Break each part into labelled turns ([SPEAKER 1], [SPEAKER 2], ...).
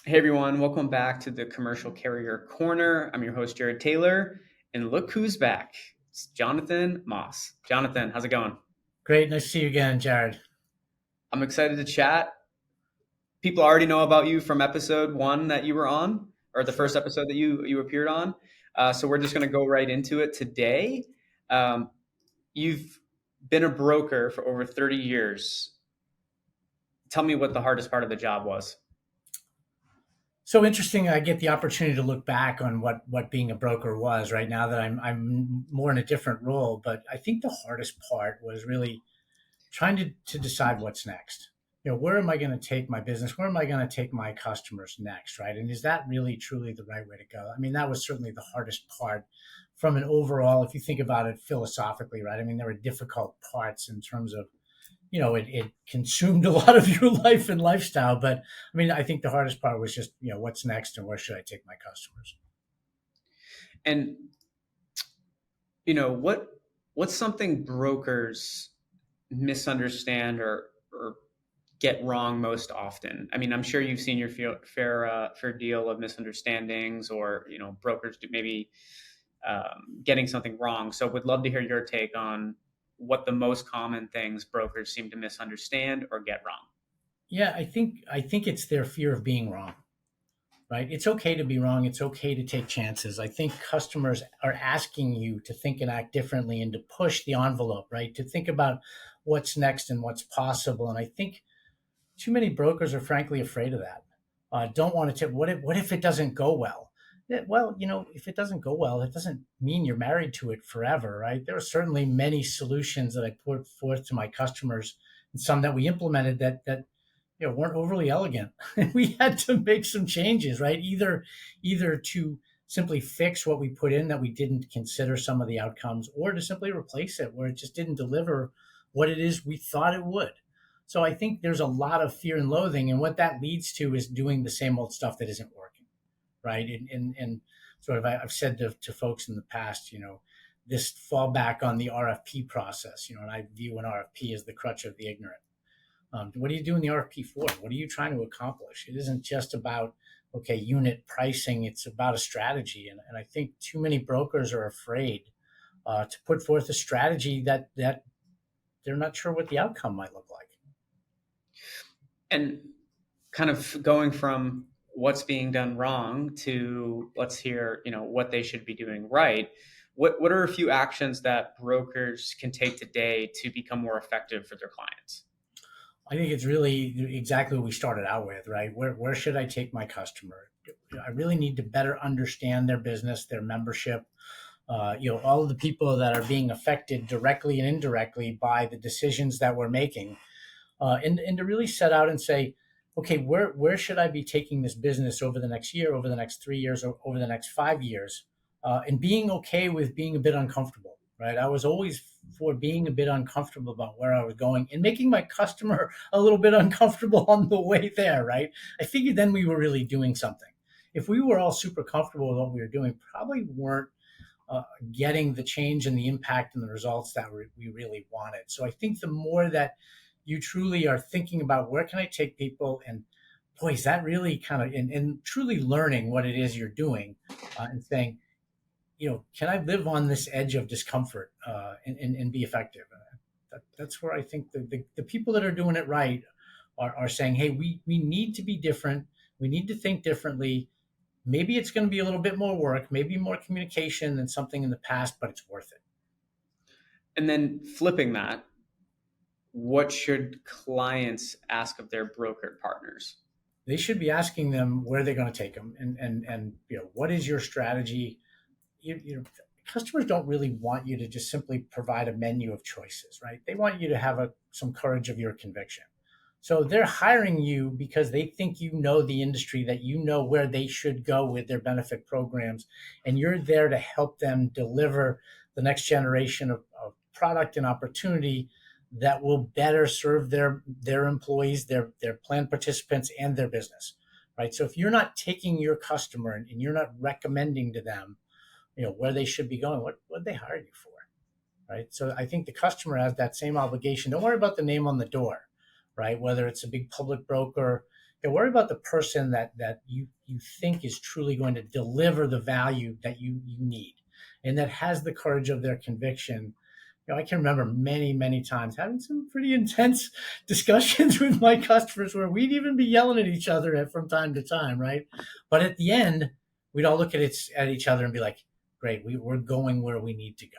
[SPEAKER 1] Hey everyone, welcome back to the Commercial Carrier Corner. I'm your host, Jared Taylor, and look who's back. It's Jonathan Mosse. Jonathan, how's it going?
[SPEAKER 2] Great. Nice to see you again, Jared.
[SPEAKER 1] I'm excited to chat. People already know about you from episode one that you were on, or the first
[SPEAKER 2] Sure.
[SPEAKER 1] episode that you appeared on. So we're just going to go right into it today. Um, you've been a broker for over 30 years. Tell me what the hardest part of the job was.
[SPEAKER 2] So interesting. I get the opportunity to look back on what being a broker was right now that I'm more in a different role. But I think the hardest part was really trying to decide what's next. Where am I going to take my business? Where am I going to take my customers next? Right. And is that really truly the right way to go? I mean, that was certainly the hardest part from an overall, if you think about it philosophically, right? I mean, there were difficult parts in terms of it consumed a lot of your life and lifestyle. But I mean, I think the hardest part was just, what's next and where should I take my customers?
[SPEAKER 1] And what's something brokers misunderstand or get wrong most often? I mean, I'm sure you've seen your fair deal of misunderstandings, or brokers do maybe getting something wrong. So, would love to hear your take on what the most common things brokers seem to misunderstand or get wrong.
[SPEAKER 2] Yeah, I think it's their fear of being wrong, right? It's okay to be wrong. It's okay to take chances. I think customers are asking you to think and act differently and to push the envelope, right? To think about what's next and what's possible. And I think too many brokers are frankly afraid of that. Don't want to tip. What if it doesn't go well? Yeah, well, if it doesn't go well, it doesn't mean you're married to it forever, right? There are certainly many solutions that I put forth to my customers, and some that we implemented that weren't overly elegant. We had to make some changes, right? Either to simply fix what we put in that we didn't consider some of the outcomes, or to simply replace it where it just didn't deliver what it is we thought it would. So I think there's a lot of fear and loathing, and what that leads to is doing the same old stuff that isn't working, right? And sort of I've said to folks in the past, this fall back on the RFP process, and I view an RFP as the crutch of the ignorant. What are you doing the RFP for? What are you trying to accomplish? It isn't just about, okay, unit pricing. It's about a strategy. And I think too many brokers are afraid to put forth a strategy that they're not sure what the outcome might look like.
[SPEAKER 1] And kind of going from what's being done wrong to let's hear what they should be doing right. What are a few actions that brokers can take today to become more effective for their clients?
[SPEAKER 2] I think it's really exactly what we started out with, right? Where should I take my customer? I really need to better understand their business, their membership, all of the people that are being affected directly and indirectly by the decisions that we're making, and to really set out and say, okay, where should I be taking this business over the next year, over the next 3 years, or over the next 5 years, and being okay with being a bit uncomfortable, right? I was always for being a bit uncomfortable about where I was going and making my customer a little bit uncomfortable on the way there, right? I figured then we were really doing something. If we were all super comfortable with what we were doing, probably weren't getting the change and the impact and the results that we really wanted. So I think the more that you truly are thinking about where can I take people, and boy, is that really kind of, and truly learning what it is you're doing, and saying, can I live on this edge of discomfort, and be effective? That's where I think the people that are doing it right are saying, hey, we need to be different. We need to think differently. Maybe it's going to be a little bit more work, maybe more communication than something in the past, but it's worth it.
[SPEAKER 1] And then flipping that, what should clients ask of their broker partners?
[SPEAKER 2] They should be asking them where they're going to take them, and what is your strategy. Customers don't really want you to just simply provide a menu of choices, right? They want you to have some courage of your conviction. So they're hiring you because they think you know the industry, that you know where they should go with their benefit programs, and you're there to help them deliver the next generation of product and opportunity that will better serve their employees, their plan participants, and their business, right? So if you're not taking your customer and you're not recommending to them, where they should be going, what they hired you for, right? So I think the customer has that same obligation. Don't worry about the name on the door, right? Whether it's a big public broker, Yeah, worry about the person that you think is truly going to deliver the value that you need, and that has the courage of their conviction. I can remember many times having some pretty intense discussions with my customers where we'd even be yelling at each other from time to time, right? But at the end, we'd all look at each other and be like, "Great, we're going where we need to go."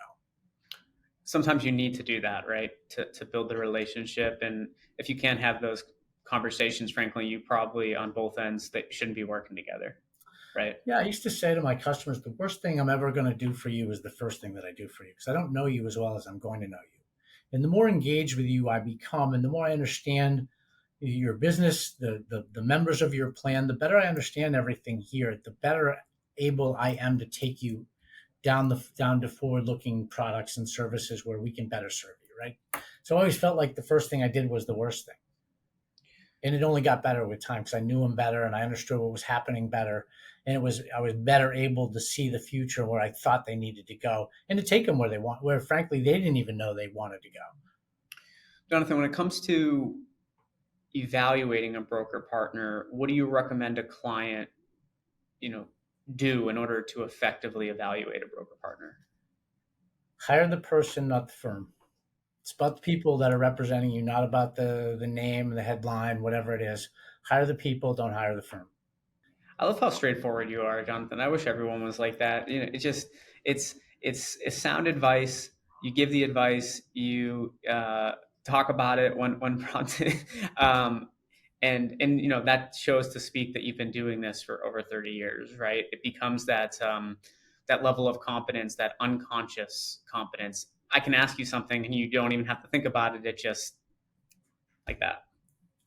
[SPEAKER 1] Sometimes you need to do that, right? To build the relationship. And if you can't have those conversations, frankly, you probably on both ends that shouldn't be working together, right?
[SPEAKER 2] Yeah, I used to say to my customers, the worst thing I'm ever going to do for you is the first thing that I do for you because I don't know you as well as I'm going to know you. And the more engaged with you I become, and the more I understand your business, the members of your plan, the better I understand everything here, the better able I am to take you down to forward looking products and services where we can better serve you, right? So I always felt like the first thing I did was the worst thing. And it only got better with time because I knew them better and I understood what was happening better. And I was better able to see the future where I thought they needed to go and to take them where they want, where frankly they didn't even know they wanted to go.
[SPEAKER 1] Jonathan, when it comes to evaluating a broker partner, what do you recommend a client, you know, do in order to effectively evaluate a broker partner?
[SPEAKER 2] Hire the person, not the firm. It's about the people that are representing you, not about the name, the headline, whatever it is. Hire the people, don't hire the firm.
[SPEAKER 1] I love how straightforward you are, Jonathan. I wish everyone was like that. You know, it's sound advice. You give the advice. You talk about it when prompted, and that shows to speak that you've been doing this for over 30 years, right? It becomes that level of competence, that unconscious competence. I can ask you something and you don't even have to think about it. It just like that.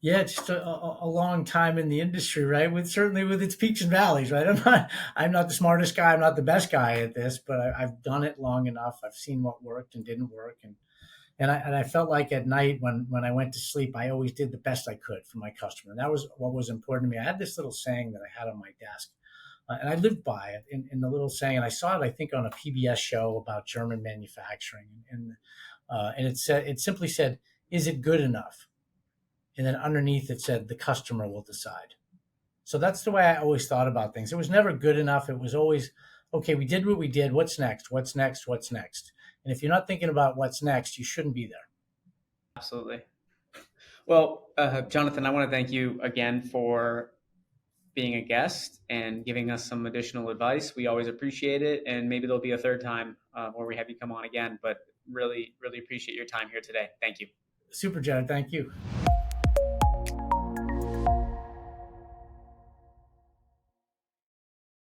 [SPEAKER 2] Yeah, it's just a long time in the industry, right? With certainly with its peaks and valleys, right? I'm not the smartest guy, I'm not the best guy at this, but I've done it long enough. I've seen what worked and didn't work, and I felt like at night when I went to sleep, I always did the best I could for my customer. And that was what was important to me. I had this little saying that I had on my desk, and I lived by it in the little saying. And I saw it, I think, on a PBS show about German manufacturing, and it simply said, "Is it good enough?" And then underneath it said, "The customer will decide." So that's the way I always thought about things. It was never good enough. It was always, okay, we did what we did. What's next? What's next? What's next? And if you're not thinking about what's next, you shouldn't be there.
[SPEAKER 1] Absolutely. Well, Jonathan, I want to thank you again for being a guest and giving us some additional advice. We always appreciate it. And maybe there'll be a third time where we have you come on again. But really, really appreciate your time here today. Thank you.
[SPEAKER 2] Super, Jared. Thank you.